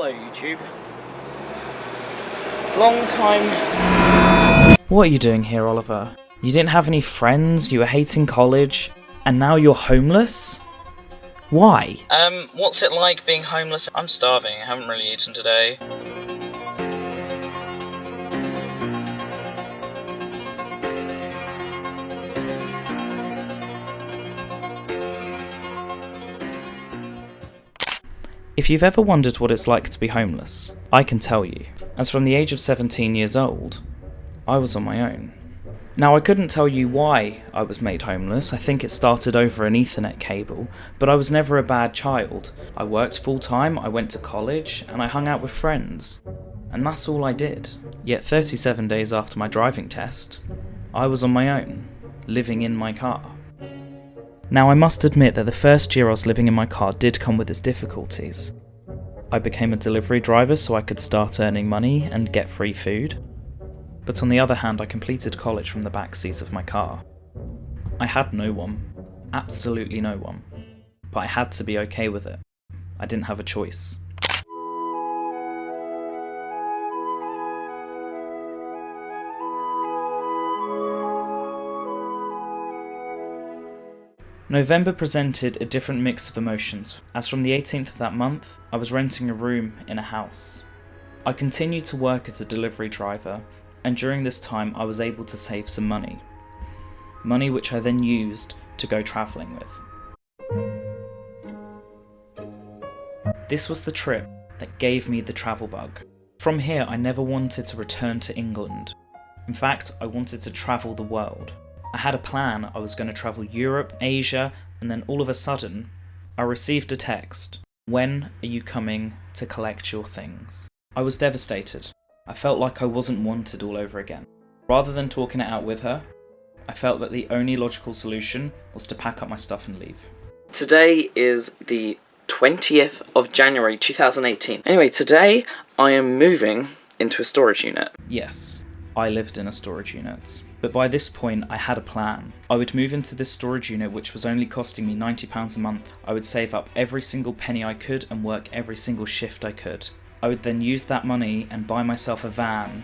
Hello YouTube. Long time. What are you doing here, Oliver? You didn't have any friends, you were hating college, and now you're homeless? Why? What's it like being homeless? I'm starving, I haven't really eaten today. If you've ever wondered what it's like to be homeless, I can tell you. As from the age of 17 years old, I was on my own. Now I couldn't tell you why I was made homeless. I think it started over an Ethernet cable, but I was never a bad child. I worked full time, I went to college, and I hung out with friends. And that's all I did. Yet 37 days after my driving test, I was on my own, living in my car. Now I must admit that the first year I was living in my car did come with its difficulties. I became a delivery driver so I could start earning money and get free food. But on the other hand, I completed college from the back seat of my car. I had no one, absolutely no one, but I had to be okay with it. I didn't have a choice. November presented a different mix of emotions, as from the 18th of that month, I was renting a room in a house. I continued to work as a delivery driver, and during this time I was able to save some money. Money which I then used to go travelling with. This was the trip that gave me the travel bug. From here I never wanted to return to England. In fact, I wanted to travel the world. I had a plan. I was going to travel Europe, Asia, and then all of a sudden, I received a text. When are you coming to collect your things? I was devastated. I felt like I wasn't wanted all over again. Rather than talking it out with her, I felt that the only logical solution was to pack up my stuff and leave. Today is the 20th of January 2018. Anyway, today I am moving into a storage unit. Yes, I lived in a storage unit. But by this point, I had a plan. I would move into this storage unit which was only costing me £90 a month. I would save up every single penny I could and work every single shift I could. I would then use that money and buy myself a van.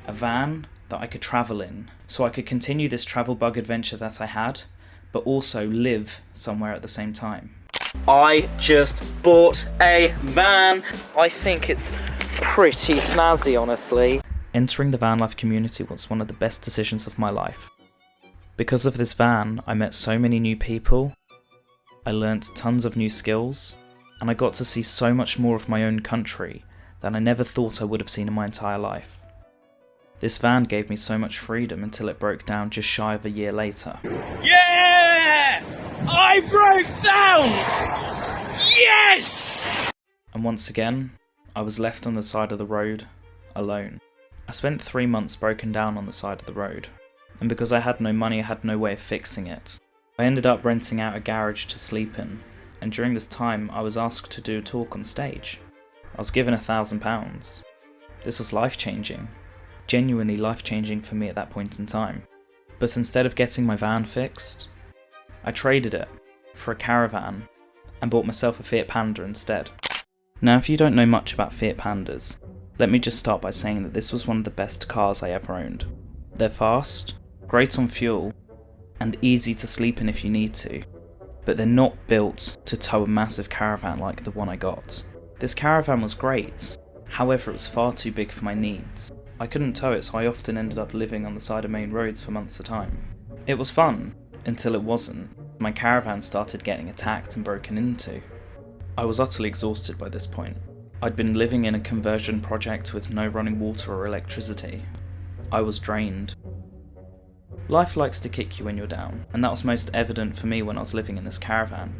A van that I could travel in. So I could continue this travel bug adventure that I had, but also live somewhere at the same time. I just bought a van. I think it's pretty snazzy, honestly. Entering the van life community was one of the best decisions of my life. Because of this van, I met so many new people, I learnt tons of new skills, and I got to see so much more of my own country than I never thought I would have seen in my entire life. This van gave me so much freedom until it broke down just shy of a year later. Yeah! I broke down! Yes! And once again, I was left on the side of the road, alone. I spent 3 months broken down on the side of the road, and because I had no money I had no way of fixing it. I ended up renting out a garage to sleep in, and during this time I was asked to do a talk on stage. I was given £1,000. This was life-changing, genuinely life-changing for me at that point in time. But instead of getting my van fixed, I traded it for a Caravan and bought myself a Fiat Panda instead. Now if you don't know much about Fiat Pandas, let me just start by saying that this was one of the best cars I ever owned. They're fast, great on fuel, and easy to sleep in if you need to, but they're not built to tow a massive caravan like the one I got. This Caravan was great, however it was far too big for my needs. I couldn't tow it, so I often ended up living on the side of main roads for months at a time. It was fun, until it wasn't. My Caravan started getting attacked and broken into. I was utterly exhausted by this point. I'd been living in a conversion project with no running water or electricity. I was drained. Life likes to kick you when you're down, and that was most evident for me when I was living in this Caravan,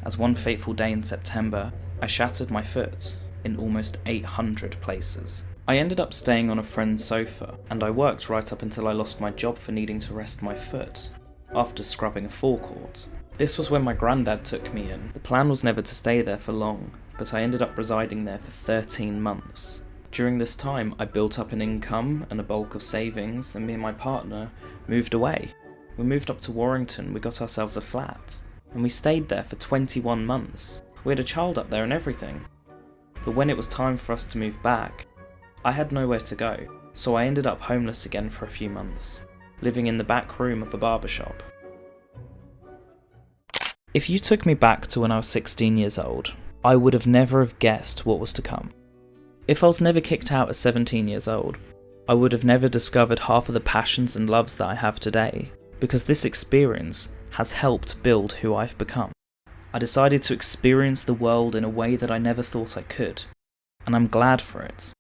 as one fateful day in September, I shattered my foot in almost 800 places. I ended up staying on a friend's sofa, and I worked right up until I lost my job for needing to rest my foot, after scrubbing a forecourt. This was when my granddad took me in. The plan was never to stay there for long, but I ended up residing there for 13 months. During this time, I built up an income and a bulk of savings, and me and my partner moved away. We moved up to Warrington, we got ourselves a flat, and we stayed there for 21 months. We had a child up there and everything. But when it was time for us to move back, I had nowhere to go, so I ended up homeless again for a few months, living in the back room of a barbershop. If you took me back to when I was 16 years old, I would have never have guessed what was to come. If I was never kicked out at 17 years old, I would have never discovered half of the passions and loves that I have today, because this experience has helped build who I've become. I decided to experience the world in a way that I never thought I could, and I'm glad for it.